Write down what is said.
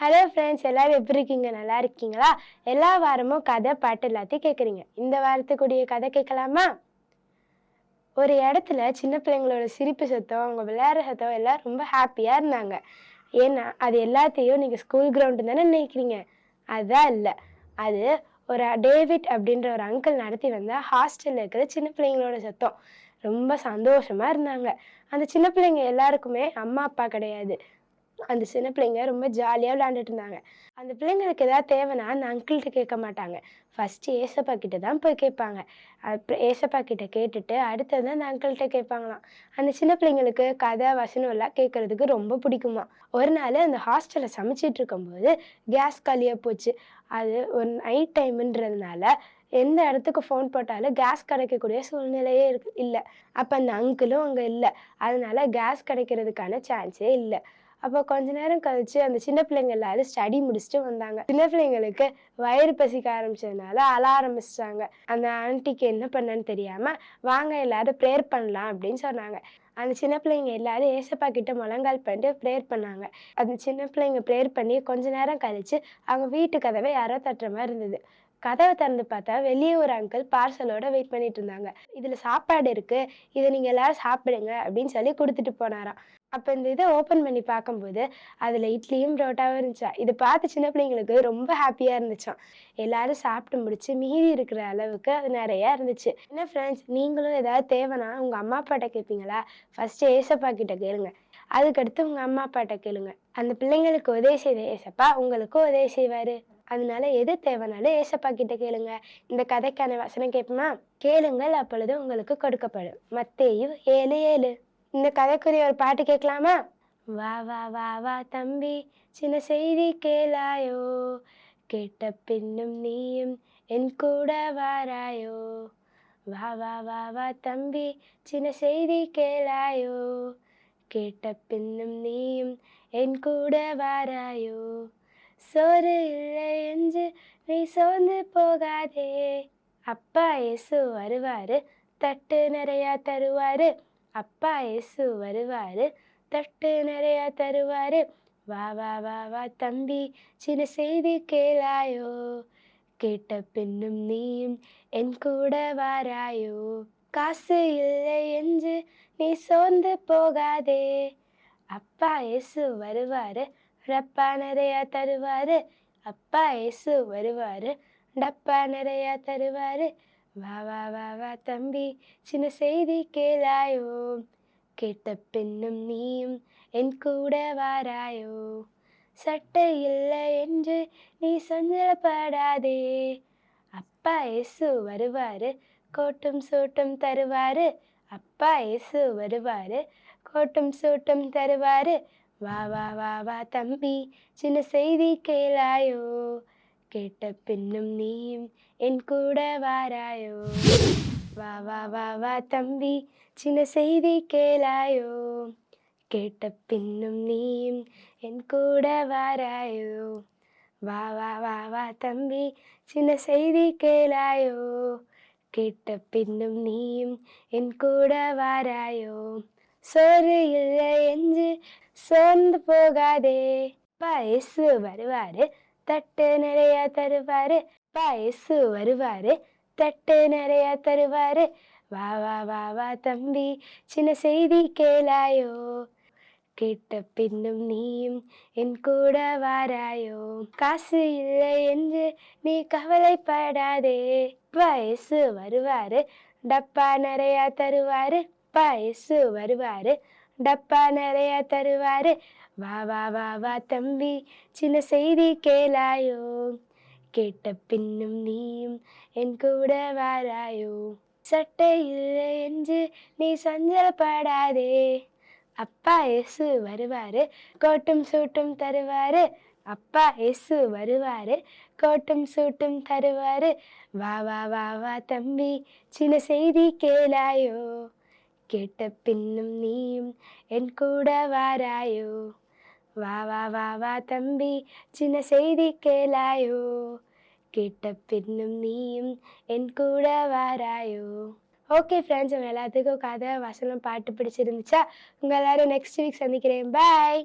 Hello friends, எல்லாரும் எப்படி இருக்கீங்க? நல்லா இருக்கீங்களா? எல்லா வாரமும் கதை, பாட்டு எல்லாத்தையும் கேட்குறீங்க. இந்த வாரத்துக்குரிய கதை கேட்கலாமா? ஒரு இடத்துல சின்ன பிள்ளைங்களோட சிரிப்பு சத்தம், அவங்க விளையாடுற சத்தம் எல்லாம் ரொம்ப ஹாப்பியாக இருந்தாங்க. ஏன்னா அது எல்லாத்தையும் நீங்கள் ஸ்கூல் கிரவுண்டு தானே நினைக்கிறீங்க. அதுதான் இல்லை. அது ஒரு டேவிட் அப்படின்ற ஒரு அங்கிள் நடத்தி வந்த ஹாஸ்டலில் இருக்கிற சின்ன பிள்ளைங்களோட சத்தம். ரொம்ப சந்தோஷமாக இருந்தாங்க. அந்த சின்ன பிள்ளைங்க எல்லாருக்குமே அம்மா அப்பா கிடையாது. அந்த சின்ன பிள்ளைங்க ரொம்ப ஜாலியாக விளையாண்டுட்டு இருந்தாங்க. அந்த பிள்ளைங்களுக்கு ஏதாவது தேவைன்னா அந்த அங்கிள்கிட்ட கேட்க மாட்டாங்க. ஃபஸ்ட்டு ஏசப்பா கிட்ட தான் போய் கேட்பாங்க. அப்புறம் ஏசப்பா கிட்ட கேட்டுட்டு அடுத்தது அந்த அங்கிள்கிட்ட கேட்பாங்களாம். அந்த சின்ன பிள்ளைங்களுக்கு கதை வசனம் எல்லாம் கேட்கறதுக்கு ரொம்ப பிடிக்குமா. ஒரு நாள் அந்த ஹாஸ்டலில் சமைச்சிட்டு இருக்கும்போது கேஸ் காலியாக போச்சு. அது ஒரு நைட் டைமுன்றதுனால எந்த இடத்துக்கு ஃபோன் போட்டாலும் கேஸ் கிடைக்கக்கூடிய சூழ்நிலையே இல்லை. அப்போ அந்த அங்கிளும் அங்கே இல்லை. அதனால கேஸ் கிடைக்கிறதுக்கான சான்ஸே இல்லை. அப்போ கொஞ்ச நேரம் கழிச்சு அந்த சின்ன பிள்ளைங்க எல்லாரும் ஸ்டடி முடிச்சுட்டு வந்தாங்க. சின்ன பிள்ளைங்களுக்கு வயிறு பசிக்க ஆரம்பிச்சதுனால அழ ஆரம்பிச்சிட்டாங்க. அந்த ஆன்ட்டிக்கு என்ன பண்ணன்னு தெரியாம, வாங்க எல்லாரும் ப்ரேயர் பண்ணலாம் அப்படின்னு சொன்னாங்க. அந்த சின்ன பிள்ளைங்க எல்லாரும் ஏசப்பா கிட்ட முழங்கால் பண்ணிட்டு ப்ரேயர் பண்ணாங்க. அந்த சின்ன பிள்ளைங்க ப்ரேயர் பண்ணி கொஞ்ச நேரம் கழிச்சு அவங்க வீட்டு கதவை யாரோ தட்டுற மாதிரி இருந்தது. கதவை திறந்து பார்த்தா வெளியே ஒரு அங்கிள் பார்சலோட வெயிட் பண்ணிட்டு இருந்தாங்க. இதுல சாப்பாடு இருக்கு, இதை நீங்க எல்லாரும் சாப்பிடுங்க அப்படின்னு சொல்லி கொடுத்துட்டு போனாராம். அப்ப இந்த இதை ஓப்பன் பண்ணி பார்க்கும்போது அதுல இட்லியும் புரோட்டாவும் இருந்துச்சா. இதை பார்த்து சின்ன பிள்ளைங்களுக்கு ரொம்ப ஹாப்பியா இருந்துச்சாம். எல்லாரும் சாப்பிட்டு முடிச்சு மீதி இருக்கிற அளவுக்கு அது நிறைய இருந்துச்சு. என்ன ஃப்ரெண்ட்ஸ், நீங்களும் ஏதாவது தேவைன்னா உங்க அம்மா அப்பாட்ட கேட்பீங்களா? ஃபர்ஸ்ட் ஏசப்பா கிட்ட கேளுங்க. அதுக்கடுத்து உங்க அம்மா அப்பாட்ட கேளுங்க. அந்த பிள்ளைங்களுக்கு உதவி செய்த ஏசப்பா உங்களுக்கும் உதவி செய்வாரு. அதனால எது தேவைனாலும் ஏசப்பா கிட்ட கேளுங்க. இந்த கதைக்கான வசனம் கேட்போமா? கேளுங்கள் அப்பொழுது உங்களுக்கு கொடுக்கப்படும். மத்தேயு 7:7. இந்த கதைக்குரிய ஒரு பாட்டு கேட்கலாமா? வா வா வா வா தம்பி, சின்ன செய்தி கேளாயோ, கேட்ட பின்னும் நீயும் என் கூட வாராயோ. வா வா வா வா தம்பி, சின்ன செய்தி கேளாயோ, கேட்ட பின்னும் நீயும் என் கூட வாராயோ. சோறு இல்லை என்று நீ சோர்ந்து போகாதே, அப்பா இயேசு வருவாரு, தட்டு நிறையா தருவாரு. அப்பா இயேசு வருவாரு, தட்டு நிறையா தருவாரு. வா வா வா வா தம்பி, சின்ன செய்தி கேளாயோ, கேட்ட பின்னும் நீயும் என் கூட வாராயோ. காசு இல்லை என்று நீ சோர்ந்து போகாதே, அப்பா இயேசு வருவாரு, ரப்பா நிறையா தருவாரு. அப்பா இயேசு வருவாரு, டப்பா நிறையா தருவாரு. வா வா வா வா தம்பி, சின்ன செய்தி கேளாயோ, கேட்ட பின்னும் நீயும் என் கூட வாராயோ. சட்டை இல்லை என்று நீ சஞ்சலப்படாதே, அப்பா இயேசு வருவாரு, கோட்டும் சூட்டும் தருவாரு. அப்பா இயேசு வருவாரு, கோட்டும் சூட்டும் தருவாரு. வா வா வா வா தம்பி, சின்ன செய்தி கேளாயோ, கேட்ட பின்னும் நீயும் என் கூட வாராயோ. வா வா வா வா தம்பி, சின்ன செய்தி கேளாயோ, கேட்ட பின்னும் நீயும் என் கூட வாராயோ. வா வா வா வா தம்பி, சின்ன செய்தி கேளாயோ, கேட்ட பின்னும் நீயும் என் கூட வாராயோ. சோறு இல்லை என்று சோர்ந்து போகாதே, அப்பா இயேசு வருவாரு, தட்டு நிறையா தருவாரு. அப்பா இயேசு வருவாரு, தட்டு நிறையா தருவாரு. வா வா வா வா தம்பி, சின்ன செய்தி கேளாயோ, கேட்ட பின்னும் நீயும் என் கூட வாராயோ. காசு இல்லை என்று நீ கவலைப்படாதே, அப்பா இயேசு வருவாரு, டப்பா நிறையா தருவாரு. அப்பா இயேசு வருவாரு, டப்பா நிறையா தருவாரு. வா வா வா வா தம்பி, சின்ன செய்தி கேளாயோ, கேட்ட பின்னும் நீயும் என் கூட வாராயோ. சட்டை இல்லை என்று நீ சஞ்சலப்படாதே, அப்பா இயேசு வருவாரு, கோட்டும் சூட்டும் தருவாரு. அப்பா இயேசு வருவாரு, கோட்டும் சூட்டும் தருவாரு. வா வா வா வா தம்பி, சின்ன செய்தி கேளாயோ, கேட்ட பின்னும் நீயும் என் கூட வாராயோ. வா வா வா வா தம்பி, சின்ன செய்தி கேளாயோ, கேட்ட பின்னும் நீயும் என் கூட வாராயோ. ஓகே ஃப்ரெண்ட்ஸ், உங்கள் எல்லாத்துக்கும் கதை வசனம் பாட்டு பிடிச்சிருந்துச்சா? உங்கள் எல்லாரும் நெக்ஸ்ட் வீக் சந்திக்கிறேன். பாய்.